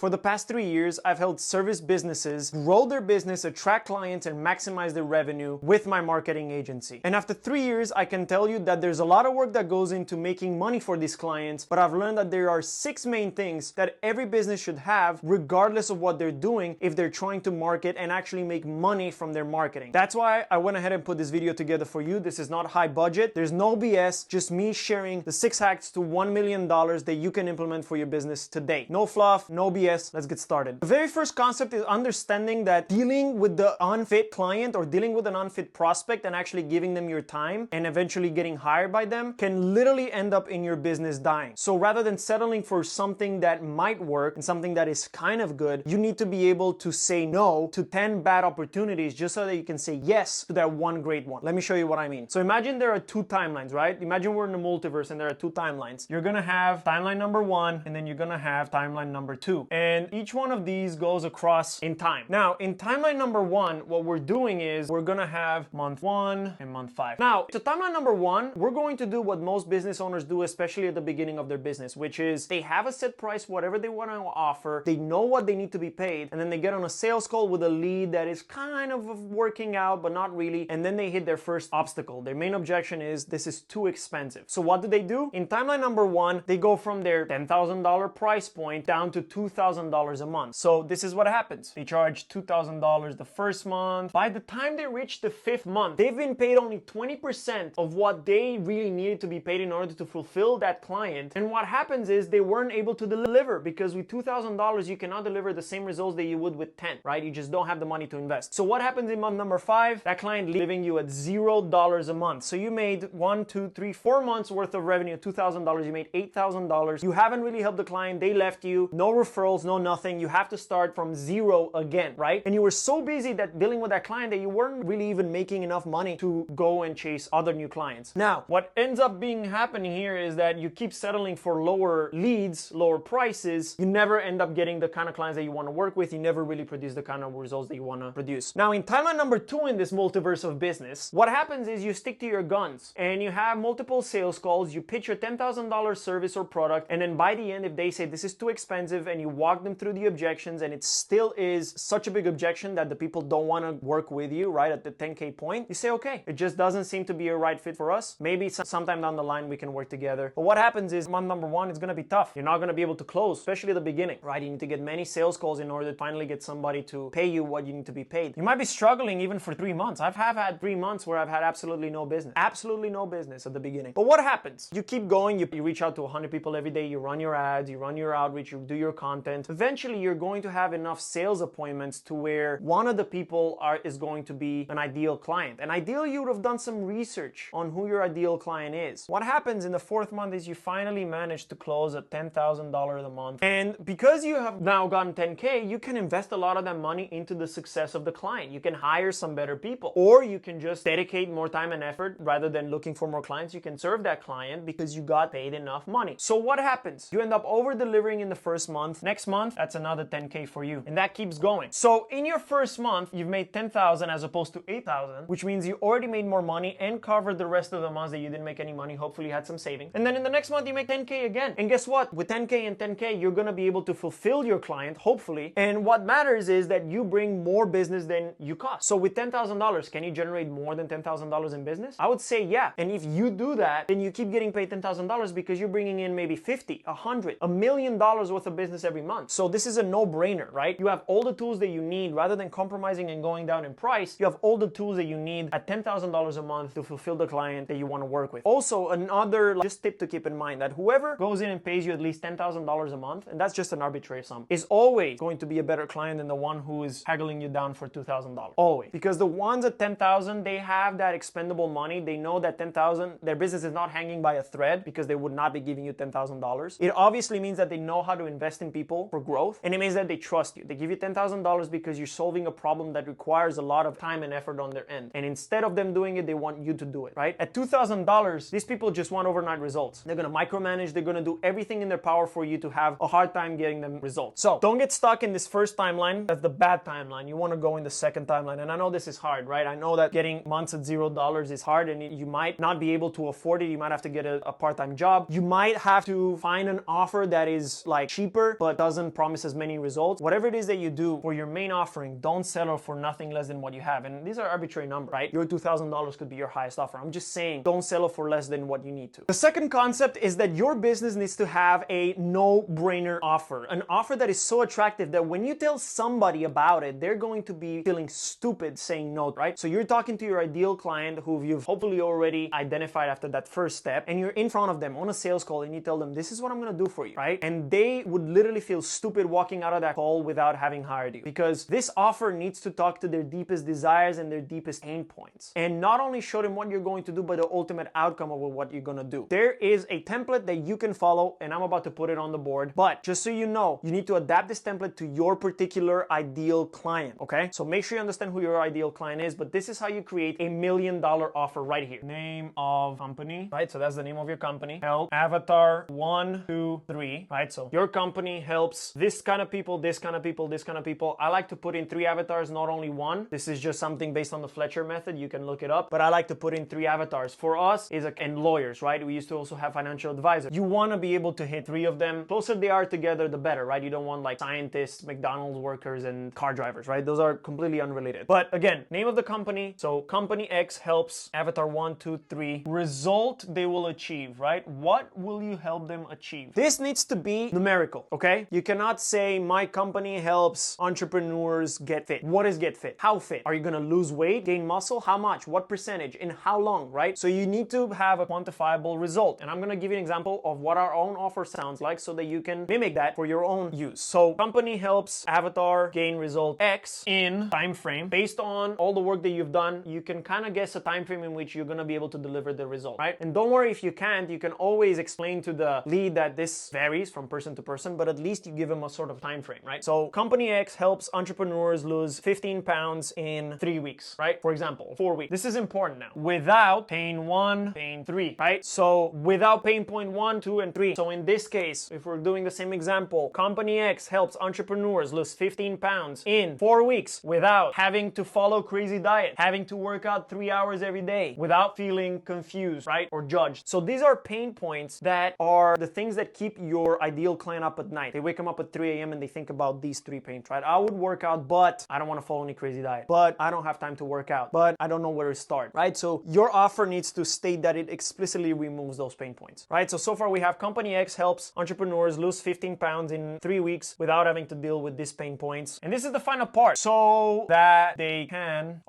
For the past 3 years, I've helped service businesses grow their business, attract clients, and maximize their revenue with my marketing agency. And after 3 years, I can tell you that there's a lot of work that goes into making money for these clients, but I've learned that there are 6 main things that every business should have regardless of what they're doing if they're trying to market and actually make money from their marketing. That's why I went ahead and put this video together for you. This is not high budget. There's no BS, just me sharing the 6 hacks to $1 million that you can implement for your business today. No fluff, no BS. Let's get started. The very first concept is understanding that dealing with the unfit client or dealing with an unfit prospect and actually giving them your time and eventually getting hired by them can literally end up in your business dying. So rather than settling for something that might work and something that is kind of good, you need to be able to say no to 10 bad opportunities just so that you can say yes to that one great one. Let me show you what I mean. So imagine there are 2 timelines, right? Imagine we're in the multiverse and there are 2 timelines. You're gonna have timeline number 1 and then you're gonna have timeline number 2. And each one of these goes across in time. Now, in timeline number 1, what we're doing is we're gonna have month 1 and month 5. Now, to timeline number 1, we're going to do what most business owners do, especially at the beginning of their business, which is they have a set price, whatever they want to offer, they know what they need to be paid, and then they get on a sales call with a lead that is kind of working out, but not really, and then they hit their first obstacle. Their main objection is this is too expensive. So what do? In timeline number 1, they go from their $10,000 price point down to $2,000 a month. So this is what happens. They charge $2,000 the first month. By the time they reach the 5th month, they've been paid only 20% of what they really needed to be paid in order to fulfill that client. And what happens is they weren't able to deliver because with $2,000, you cannot deliver the same results that you would with 10, right? You just don't have the money to invest. So what happens in month number 5? That client leaving you at $0 a month. So you made 1, 2, 3, 4 months worth of revenue, $2,000. You made $8,000. You haven't really helped the client. They left you. No referrals, no nothing. You have to start from 0 again, right? And you were so busy that dealing with that client that you weren't really even making enough money to go and chase other new clients. Now, what ends up being happening here is that you keep settling for lower leads, lower prices. You never end up getting the kind of clients that you want to work with. You never really produce the kind of results that you want to produce. Now, in timeline number 2 in this multiverse of business, what happens is you stick to your guns and you have multiple sales calls. You pitch your $10,000 service or product, and then by the end, if they say this is too expensive and you walk them through the objections and it still is such a big objection that the people don't want to work with you right at the 10K point, you say, okay, it just doesn't seem to be a right fit for us. Maybe sometime down the line we can work together. But what happens is month number 1 is going to be tough. You're not going to be able to close, especially at the beginning, right? You need to get many sales calls in order to finally get somebody to pay you what you need to be paid. You might be struggling even for 3 months. I've had 3 months where I've had absolutely no business at the beginning. But what happens? You keep going, you reach out to 100 people every day, you run your ads, you run your outreach, you do your content. Eventually, you're going to have enough sales appointments to where one of the people is going to be an ideal client. And ideally, you would have done some research on who your ideal client is. What happens in the 4th month is you finally manage to close at $10,000 a month. And because you have now gotten 10K, you can invest a lot of that money into the success of the client. You can hire some better people, or you can just dedicate more time and effort rather than looking for more clients. You can serve that client because you got paid enough money. So what happens? You end up over delivering in the 1st month. Next month, that's another 10K for you. And that keeps going. So in your 1st month, you've made 10,000 as opposed to 8,000, which means you already made more money and covered the rest of the months that you didn't make any money. Hopefully you had some savings. And then in the next month, you make 10K again. And guess what? With 10K and 10K, you're going to be able to fulfill your client, hopefully. And what matters is that you bring more business than you cost. So with $10,000, can you generate more than $10,000 in business? I would say yeah. And if you do that, then you keep getting paid $10,000 because you're bringing in maybe 50, 100, $1 million worth of business every month. So this is a no-brainer, right? You have all the tools that you need rather than compromising and going down in price. You have all the tools that you need at $10,000 a month to fulfill the client that you want to work with. Also, another just tip to keep in mind that whoever goes in and pays you at least $10,000 a month, and that's just an arbitrary sum, is always going to be a better client than the one who is haggling you down for $2,000. Always. Because the ones at 10,000, they have that expendable money. They know that 10,000, their business is not hanging by a thread because they would not be giving you $10,000. It obviously means that they know how to invest in people for growth, and it means that they trust you. They give you $10,000 because you're solving a problem that requires a lot of time and effort on their end. And instead of them doing it, they want you to do it, right? At $2,000, these people just want overnight results. They're going to micromanage. They're going to do everything in their power for you to have a hard time getting them results. So don't get stuck in this first timeline. That's the bad timeline. You want to go in the second timeline. And I know this is hard, right? I know that getting months at $0 is hard and you might not be able to afford it. You might have to get a part-time job. You might have to find an offer that is like cheaper, but doesn't promise as many results. Whatever it is that you do for your main offering, don't settle for nothing less than what you have. And these are arbitrary numbers, right? Your $2,000 could be your highest offer. I'm just saying, don't settle for less than what you need to. The second concept is that your business needs to have a no-brainer offer, an offer that is so attractive that when you tell somebody about it, they're going to be feeling stupid saying no, right? So you're talking to your ideal client who you've hopefully already identified after that first step, and you're in front of them on a sales call and you tell them, this is what I'm gonna do for you, right? And they would literally feel stupid walking out of that call without having hired you, because this offer needs to talk to their deepest desires and their deepest pain points, and not only show them what you're going to do, but the ultimate outcome of what you're gonna do. There is a template that you can follow, and I'm about to put it on the board, but just so you know, you need to adapt this template to your particular ideal client, okay? So make sure you understand who your ideal client is, but this is how you create a $1 million offer right here. Name of company, right? So that's the name of your company. Help avatar 1, 2, 3, right? So your company helps this kind of people, this kind of people, this kind of people. I like to put in 3 avatars, not only 1. This is just something based on the Fletcher method. You can look it up, but I like to put in 3 avatars. For us, and lawyers, right? We used to also have financial advisors. You want to be able to hit 3 of them. Closer they are together, the better, right? You don't want like scientists, McDonald's workers, and car drivers, right? Those are completely unrelated. But again, name of the company. So company X helps avatar 1, 2, 3. Result they will achieve, right? What will you help them achieve? This needs to be numerical, okay? You cannot say my company helps entrepreneurs get fit. What is get fit? How fit? Are you gonna lose weight, gain muscle? How much? What percentage? In how long, right? So you need to have a quantifiable result. And I'm gonna give you an example of what our own offer sounds like so that you can mimic that for your own use. So company helps avatar gain result X in time frame. Based on all the work that you've done, you can kind of guess a time frame in which you're gonna be able to deliver the result, right? And don't worry if you can't, you can always explain to the lead that this varies from person to person, but at least you give them a sort of time frame, right? So company X helps entrepreneurs lose 15 pounds in 3 weeks, right? For example, 4 weeks. This is important now. Without pain 1, pain 3, right? So without pain point 1, 2, and 3. So in this case, if we're doing the same example, company X helps entrepreneurs lose 15 pounds in 4 weeks without having to follow crazy diet, having to work out 3 hours every day, without feeling confused, right? Or judged. So these are pain points that are the things that keep your ideal client up at night. They wake them up at 3 a.m. and they think about these 3 pains, right? I would work out, but I don't want to follow any crazy diet. But I don't have time to work out. But I don't know where to start, right? So your offer needs to state that it explicitly removes those pain points, right? So far we have company X helps entrepreneurs lose 15 pounds in 3 weeks without having to deal with these pain points. And this is the final part. So that they can,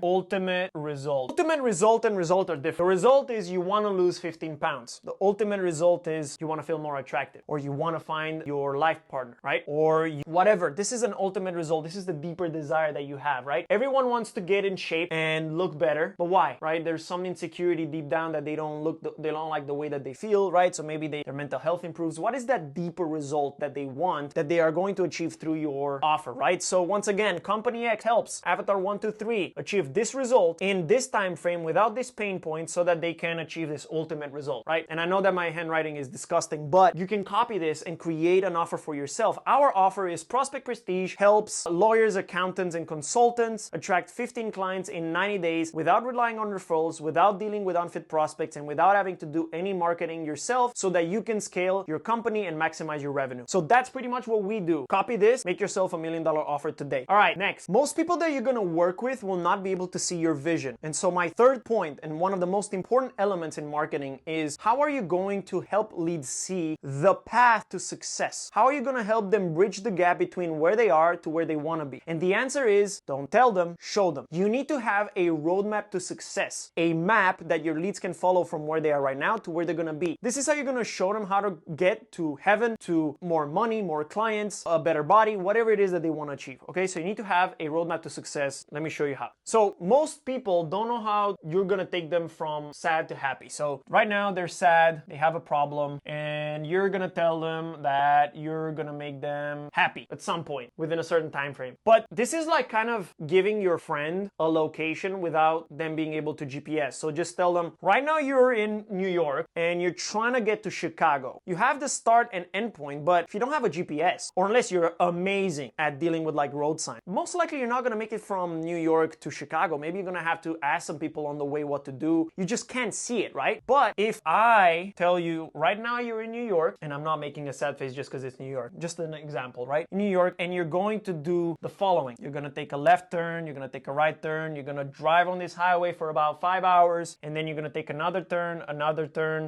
ultimate result. Ultimate result and result are different. The result is you want to lose 15 pounds. The ultimate result is you want to feel more attractive, or you want to find your life partner, right? Or whatever. This is an ultimate result. This is the deeper desire that you have, right? Everyone wants to get in shape and look better, but why, right? There's some insecurity deep down that they don't like the way that they feel, right? So maybe their mental health improves. What is that deeper result that they want that they are going to achieve through your offer, right? So once again, company X helps avatar 1, 2, 3 achieve this result in this time frame without this pain point so that they can achieve this ultimate result, right? And I know that my handwriting is disgusting, but you can copy this and create an offer for yourself. Our offer is Prospect Prestige helps lawyers, accountants, and consultants attract 15 clients in 90 days without relying on referrals, without dealing with unfit prospects, and without having to do any marketing yourself so that you can scale your company and maximize your revenue. So that's pretty much what we do. Copy this, make yourself a $1 million offer today. All right, next. Most people that you're gonna work with will not be able to see your vision. And so my third point, and one of the most important elements in marketing, is how are you going to help leads see the path to success? How are you gonna help them bridge the gap between where they are to where they wanna be? And the answer is, don't tell them, show them. You need to have a roadmap to success, a map that your leads can follow from where they are right now to where they're gonna be. This is how you're gonna show them how to get to heaven, to more money, more clients, a better body, whatever it is that they wanna achieve, okay? So you need to have a roadmap to success. Let me show you how. So most people don't know how you're gonna take them from sad to happy. So right now they're sad, they have a problem, and you're gonna tell them that you're gonna make them happy at some point within a certain time frame. But this is like kind of giving your friend a location without them being able to GPS. So just tell them, right now you're in New York and you're trying to get to Chicago. You have the start and end point, but if you don't have a GPS, or unless you're amazing at dealing with like road signs, most likely you're not gonna make it from New York to Chicago. Maybe you're gonna have to ask some people on the way what to do. You just can't see it, right? But if I tell you right now you're in New York, and I'm not making a sad face, just because it's New York. Just an example, right? In New York, and you're going to do the following. You're going to take a left turn, you're going to take a right turn, you're going to drive on this highway for about 5 hours, and then you're going to take another turn,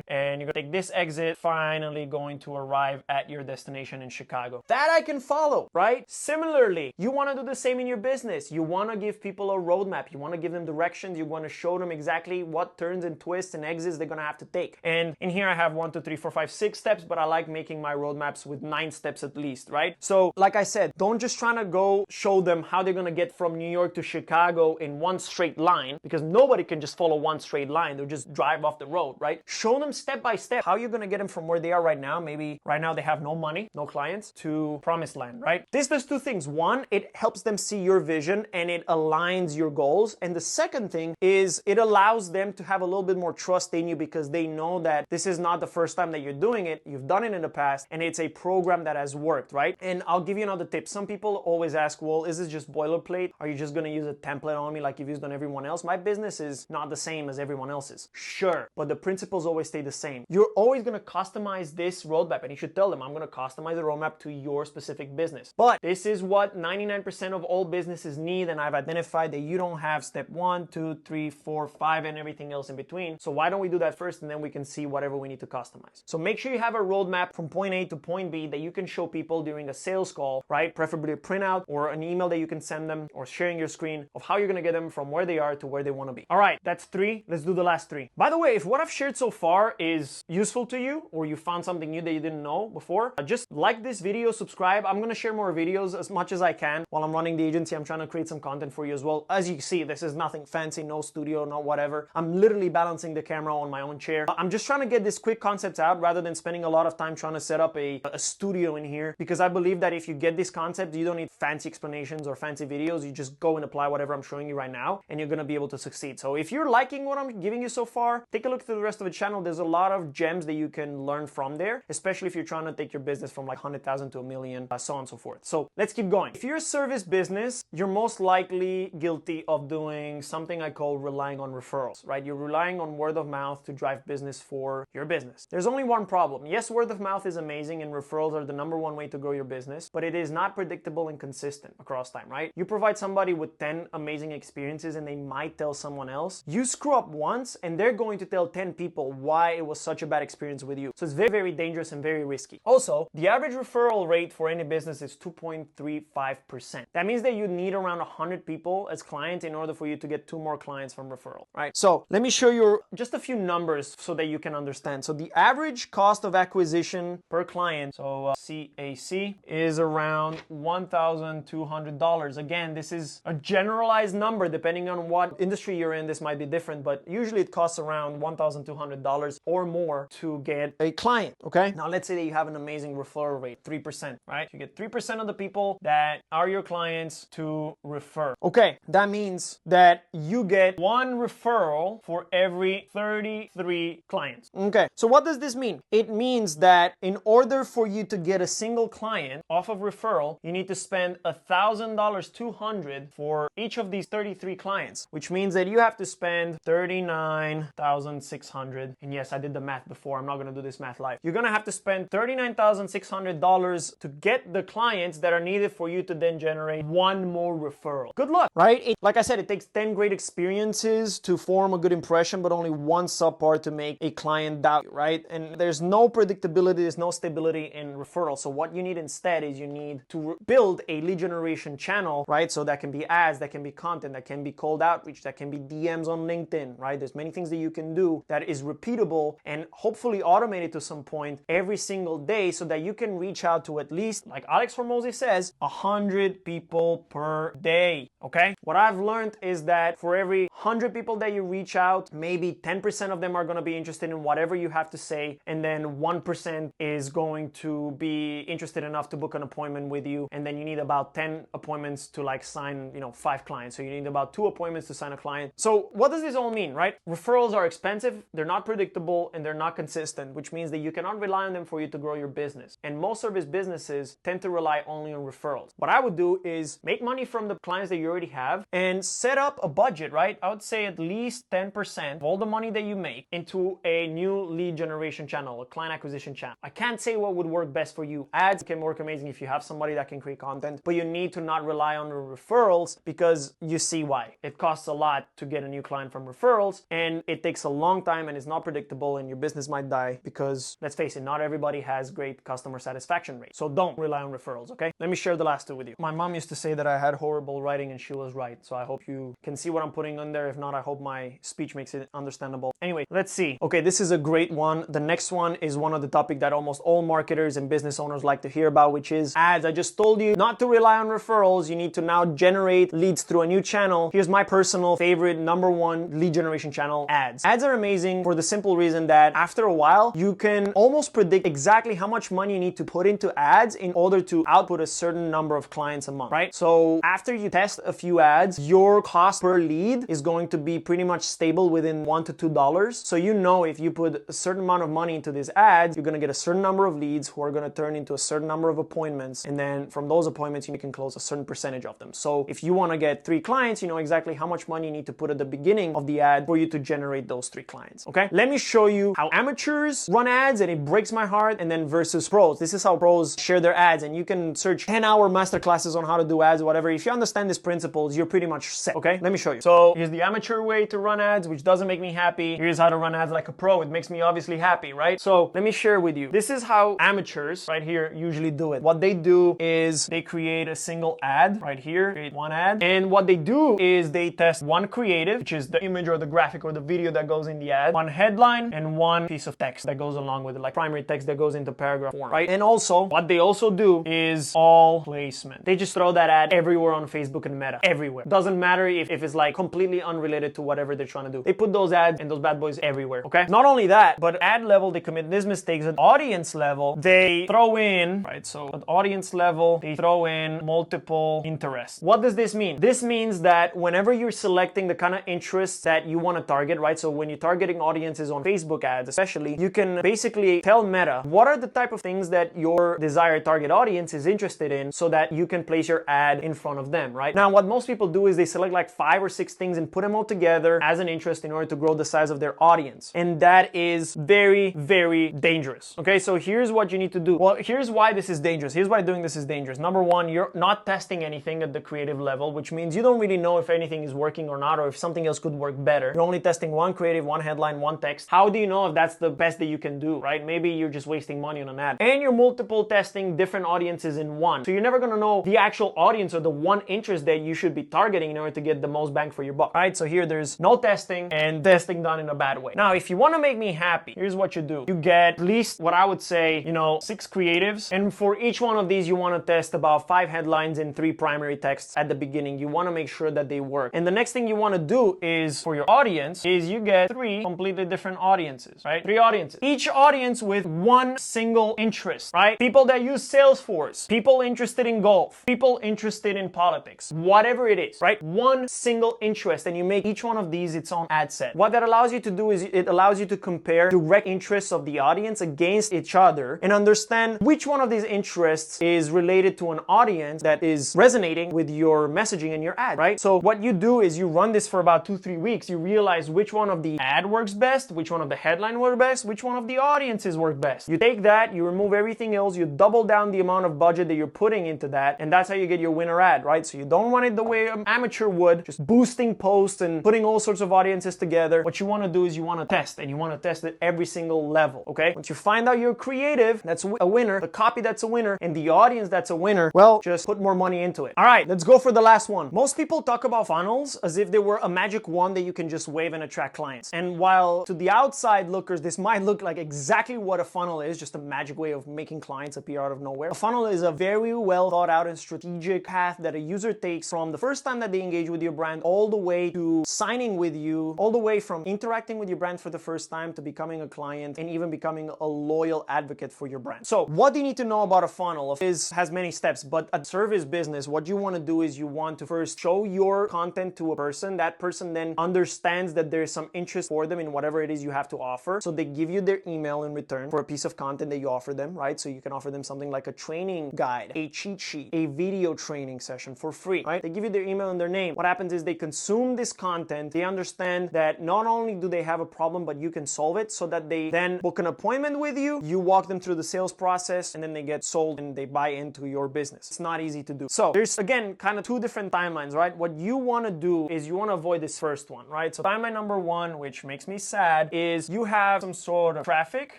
and you're going to take this exit, finally going to arrive at your destination in Chicago. That I can follow, right? Similarly, you want to do the same in your business. You want to give people a roadmap. You want to give them directions. You want to show them exactly what turns and twists and exits they're going to have to take. And in here I have 1, 2, 3, 4, 5, 6 steps, but I like making my roadmaps with 9 steps at least, right? So like I said, don't just try to go show them how they're going to get from New York to Chicago in one straight line, because nobody can just follow one straight line. They'll just drive off the road, right? Show them step by step how you're going to get them from where they are right now. Maybe right now they have no money, no clients, to promised land, right? This does 2 things. One, it helps them see your vision and it aligns your goals. And the second thing is it allows them to have a little bit more trust in you, because they know that this is not the first time that you're doing it. You've done it in the past and it's a program that has worked, right? And I'll give you another tip. Some people always ask, well, is this just boilerplate? Are you just going to use a template on me like you've used on everyone else? My business is not the same as everyone else's. Sure, but the principles always stay the same. You're always going to customize this roadmap, and you should tell them, I'm going to customize the roadmap to your specific business. But this is what 99% of all businesses need, and I've identified that you don't have step 1, 2, 3, 4, 5, and everything else in between. So why don't we do that first, and then we can see whatever we need to customize. So make sure you have a roadmap from point A to point B that you can show people during a sales call, right? Preferably a printout or an email that you can send them, or sharing your screen of how you're going to get them from where they are to where they want to be. All right, that's 3. Let's do the last 3. By the way, if what I've shared so far is useful to you, or you found something new that you didn't know before, just like this video, subscribe. I'm going to share more videos as much as I can while I'm running the agency. I'm trying to create some content for you as well. As you see, this is nothing fancy, no studio, no whatever. I'm literally balancing the camera on my own chair. I'm just trying to get this quick concepts out rather than spending a lot of time trying to set up a studio in here, because I believe that if you get this concept, you don't need fancy explanations or fancy videos. You just go and apply whatever I'm showing you right now, and you're going to be able to succeed. So if you're liking what I'm giving you so far, take a look through the rest of the channel. There's a lot of gems that you can learn from there, especially if you're trying to take your business from like 100,000 to a million, so on and so forth. So let's keep going. If you're a service business, you're most likely guilty of doing something I call relying on referrals, right? You're relying on word of mouth to drive business for your business. There's only one problem. Yes, word of mouth is amazing and referrals are the #1 way to grow your business, but it is not predictable and consistent across time, right? You provide somebody with 10 amazing experiences and they might tell someone else. You screw up once and they're going to tell 10 people why it was such a bad experience with you. So it's very, very dangerous and very risky. Also, the average referral rate for any business is 2.35%. That means that you need around 100 people as clients in order for you to get 2 more clients from referral, right? So let me show you just a few numbers so that you can understand. So the average cost of acquisition per client, so CAC, is around $1,200. Again, this is a generalized number. Depending on what industry you're in, this might be different, but usually it costs around $1,200 or more to get a client, okay? Now let's say that you have an amazing referral rate, 3%, right? You get 3% of the people that are your clients to refer. Okay, that means that you get 1 referral for every 33 clients. Okay, so what does this mean? It means that in order for you to get a single client off of referral, you need to spend $1,000, $200 for each of these 33 clients, which means that you have to spend $39,600. And yes, I did the math before. I'm not going to do this math live. You're going to have to spend $39,600 to get the clients that are needed for you to then generate 1 more referral. Good luck, right? Like I said, it takes 10 great experiences to form a good impression, but only 1 subpar to make a client doubt you, right? And there's no predictability, there's no stability in referral. So what you need instead is you need to build a lead generation channel, right? So that can be ads, that can be content, that can be cold outreach, that can be DMs on LinkedIn, right? There's many things that you can do that is repeatable and hopefully automated to some point every single day, so that you can reach out to at least, like Alex Hormozi says, 100 people per day, okay? What I've learned is that for every 100 people that you reach out, maybe 10% of them are going to be interested in whatever you have to say, and then 1% is going to be interested enough to book an appointment with you, and then you need about 10 appointments to like sign, 5 clients. So you need about 2 appointments to sign a client. So what does this all mean, right? Referrals are expensive, they're not predictable, and they're not consistent, which means that you cannot rely on them for you to grow your business. And most service businesses tend to rely only on referrals. What I would do is make money from the clients that you already have and set up a budget, right? I would say at least 10% of all the money that you make into a new lead generation channel, a client acquisition channel. I can't say what would work best for you. Ads can work amazing if you have somebody that can create content, but you need to not rely on referrals, because you see why. It costs a lot to get a new client from referrals, and it takes a long time, and it's not predictable, and your business might die because, let's face it, not everybody has great customer satisfaction rate. So don't rely on referrals, okay? Let me share the last two with you. My mom used to say that I had horrible writing, and she was right. So I hope you can see what I'm putting on there. If not, I hope my speech makes it understandable. Anyway, let's see. Okay, this is a great one. The next one is one of the topic that almost all marketers and business owners like to hear about, which is ads. I just told you not to rely on referrals. You need to now generate leads through a new channel. Here's my personal favorite #1 lead generation channel, ads. Ads are amazing for the simple reason that after a while, you can almost predict exactly how much money you need to put into ads in order to output a certain number of clients a month, right? So after you test a few ads, your cost per lead is going to be pretty much stable within $1 to $2. So you know if you put a certain amount of money into these ads, you're gonna get a certain number of leads who are gonna turn into a certain number of appointments, and then from those appointments, you can close a certain percentage of them. So if you wanna get 3 clients, you know exactly how much money you need to put at the beginning of the ad for you to generate those 3 clients, okay? Let me show you how amateurs run ads, and it breaks my heart, and then versus pros. This is how pros share their ads, and you can search 10-hour masterclasses on how to do ads, whatever. If you understand these principles, you're pretty much set, okay? Let me show you. So here's the amateur way to run ads, which doesn't make me happy. Here's how to run ads like a pro. It makes me obviously happy, right? So let me share with you. This is how amateurs right here usually do it. What they do is they create a single ad right here, create one ad. And what they do is they test one creative, which is the image or the graphic or the video that goes in the ad, one headline, and one piece of text that goes along with it, like primary text that goes into paragraph form, right? And also what they also do is all placement. They just throw that ad everywhere on Facebook and Meta, everywhere. Doesn't matter if it's like completely unrelated to whatever they're trying to do. They put those ads and those bad boys everywhere, okay? Not only that, but ad level, they commit these mistakes. At audience level, they throw in, right? So at audience level, they throw in multiple interests. What does this mean? This means that whenever you're selecting the kind of interests that you want to target, right? So when you're targeting audiences on Facebook ads, especially, you can basically tell Meta what are the type of things that your desired target audience is interested in, so that you can place your ad in front of them, right? Now, what most people do is they select like 5 or 6 things and put them all together as an interest in order to grow the size of their audience. And that is very, very dangerous. Okay, so here's what you need to do. Well, here's why this is dangerous. Here's why doing this is dangerous. #1, you're not testing anything at the creative level, which means you don't really know if anything is working or not, or if something else could work better. You're only testing one creative, one headline, one text. How do you know if that's the best that you can do, right? Maybe you're just wasting money on an ad. And you're multiple testing different audiences in one. So you're never gonna know the actual audience or the one interest that you should be targeting in order to get the most bang for your buck, right? So here there's no testing, and testing done in a bad way. Now, if you wanna make me happy, here's what you do. You get at least what I would say, 6 creatives. And for each one of these, you wanna test about 5 headlines and 3 primary texts at the beginning. You wanna make sure that they work. And the next thing you wanna do is, for your audience, is you get 3 completely different audiences, right? 3 audiences. Each audience with one single interest, right? People that use Salesforce, people interested in golf, people interested in politics, whatever it is, right? One single interest, and you make each one of these its own ad set. What that allows you to do is it allows you to compare direct interests of the audience against each other and understand which one of these interests is related to an audience that is resonating with your messaging and your ad, right? So what you do is you run this for about 2-3 weeks. You realize which one of the ad works best, which one of the headline works best, which one of the audiences work best. You take that, you remove everything else, you double down the amount of budget that you're putting into that, and that's how you get your winner ad, right? So you don't run it the way an amateur would, just boosting posts and putting all sorts of audiences together. What you want to do is you want to test, and you want to test at every single level, okay? Once you find out you're creative, that's a winner, the copy that's a winner, and the audience that's a winner, well, just put more money into it. All right, let's go for the last one. Most people talk about funnels as if they were a magic wand that you can just wave and attract clients. And while to the outside lookers, this might look like exactly what a funnel is, just a magic way of making clients appear out of nowhere. A funnel is a very well thought out and strategic path that a user takes from the first time that they engage with your brand all the way to signing with you, all the way from interacting with your brand for the first time to becoming a client and even becoming a loyal advocate for your brand. So what do you need to know about a funnel? It has many steps, but at service business, what you want to do is you want to first show your content to a person. That person then understands that there's some interest for them in whatever it is you have to offer. So they give you their email in return for a piece of content that you offer them, right? So you can offer them something like a training guide, a cheat sheet, a video training session for free, right? They give you their email and their name. What happens is they consume this content. They understand that not only do they have a problem, but you can solve it, so that they then book an appointment with you. You walk them them through the sales process, and then they get sold and they buy into your business. It's not easy to do. So there's, again, kind of two different timelines, right? What you want to do is you want to avoid this first one, right? So timeline number one, which makes me sad, is you have some sort of traffic,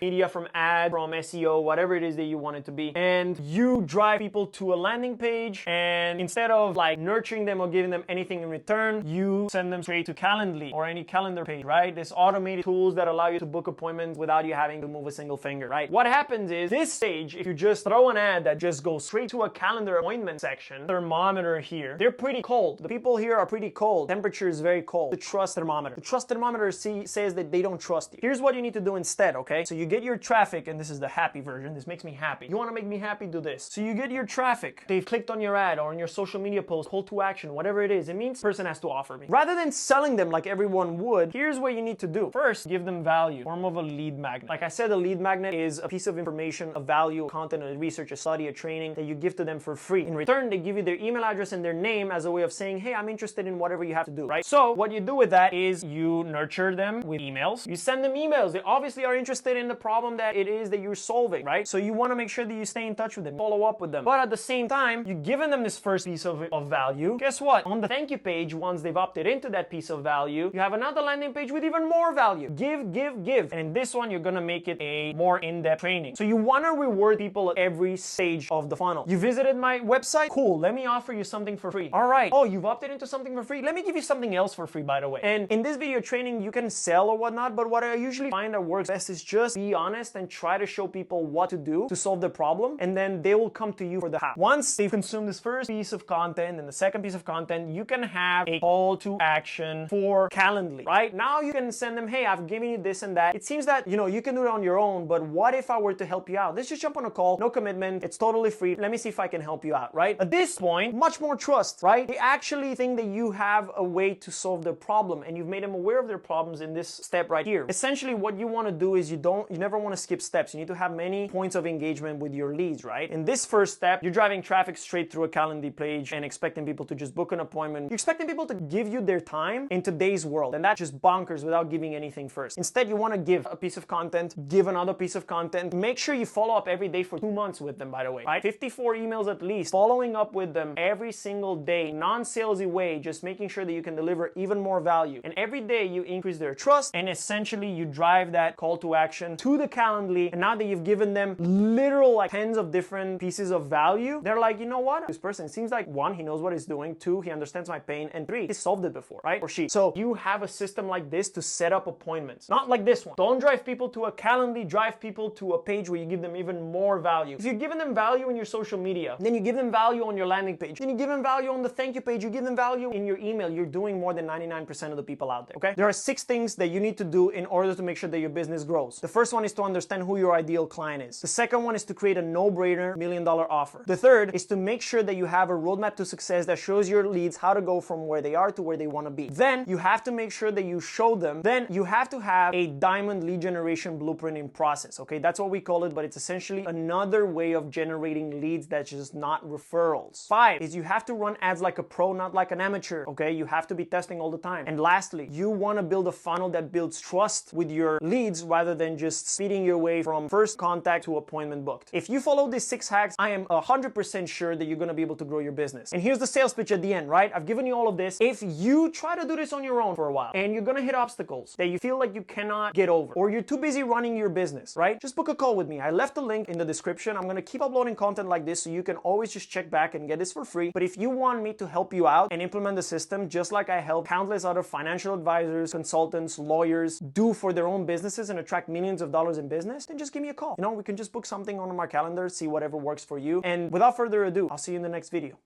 media from ad, from SEO, whatever it is that you want it to be, and you drive people to a landing page, and instead of like nurturing them or giving them anything in return, you send them straight to Calendly or any calendar page, right? This automated tools that allow you to book appointments without you having to move a single finger, right? What happens is this stage, if you just throw an ad that just goes straight to a calendar appointment section, thermometer here, they're pretty cold. The people here are pretty cold. Temperature is very cold. The trust thermometer. The trust thermometer says that they don't trust you. Here's what you need to do instead, okay? So you get your traffic, and this is the happy version. This makes me happy. You want to make me happy? Do this. So you get your traffic. They've clicked on your ad or on your social media post, call to action, whatever it is. It means person has to offer me. Rather than selling them like everyone would, here's what you need to do. First, give them value, form of a lead magnet. Like I said, a lead magnet is a piece of information, a value, content, a research, a study, a training that you give to them for free. In return, they give you their email address and their name as a way of saying, hey, I'm interested in whatever you have to do, right? So what you do with that is you nurture them with emails. You send them emails. They obviously are interested in the problem that it is that you're solving, right? So you want to make sure that you stay in touch with them, follow up with them. But at the same time, you've given them this first piece of value. Guess what? On the thank you page, once they've opted into that piece of value, you have another landing page with even more value. Give, give, give. And in this one, you're going to make it a more in-depth training. So you want to reward people at every stage of the funnel. You visited my website? Cool. Let me offer you something for free. All right. Oh, you've opted into something for free? Let me give you something else for free, by the way. And in this video training, you can sell or whatnot, but what I usually find that works best is just be honest and try to show people what to do to solve the problem, and then they will come to you for the how. Once they've consumed this first piece of content and the second piece of content, you can have a call to action for Calendly, right? Now you can send them, hey, I've given you this and that. It seems that, you can do it on your own, but what if I were to help you out? Let's just jump on a call, no commitment, it's totally free. Let me see if I can help you out, right? At this point, much more trust, right? They actually think that you have a way to solve their problem, and you've made them aware of their problems in this step right here. Essentially, what you want to do is you never want to skip steps. You need to have many points of engagement with your leads, right? In this first step, you're driving traffic straight through a Calendly page and expecting people to just book an appointment. You're expecting people to give you their time in today's world, and that's just bonkers without giving anything first. Instead, you want to give a piece of content, give another piece of content. Make sure you follow up every day for 2 months with them, by the way, right? 54 emails at least, following up with them every single day, non-salesy way, just making sure that you can deliver even more value. And every day you increase their trust, and essentially you drive that call to action to the Calendly. And now that you've given them literal like tens of different pieces of value, they're like, you know what? This person seems like 1, he knows what he's doing, 2, he understands my pain, and 3, he solved it before, right? Or she. So you have a system like this to set up appointments. Not like this one. Don't drive people to a Calendly, drive people to a page where you give them even more value. If you're giving them value in your social media, then you give them value on your landing page, then you give them value on the thank you page, you give them value in your email, you're doing more than 99% of the people out there, okay? There are 6 things that you need to do in order to make sure that your business grows. The first one is to understand who your ideal client is. The second one is to create a no-brainer $1 million offer. The third is to make sure that you have a roadmap to success that shows your leads how to go from where they are to where they want to be. Then you have to make sure that you show them. Then you have to have a diamond lead generation blueprint in process, okay? That's what we call it, but it's essentially another way of generating leads that's just not referrals. 5 is you have to run ads like a pro, not like an amateur, okay? You have to be testing all the time. And lastly, you want to build a funnel that builds trust with your leads rather than just speeding your way from first contact to appointment booked. If you follow these 6 hacks, I am 100% sure that you're going to be able to grow your business. And here's the sales pitch at the end, right? I've given you all of this. If you try to do this on your own for a while and you're going to hit obstacles that you feel like you cannot get over, or you're too busy running your business, right? Just book a call with me. I left the link in the description. I'm going to keep uploading content like this so you can always just check back and get this for free. But if you want me to help you out and implement the system just like I help countless other financial advisors, consultants, lawyers do for their own businesses and attract millions of dollars in business, then just give me a call. We can just book something on my calendar, see whatever works for you. And without further ado, I'll see you in the next video.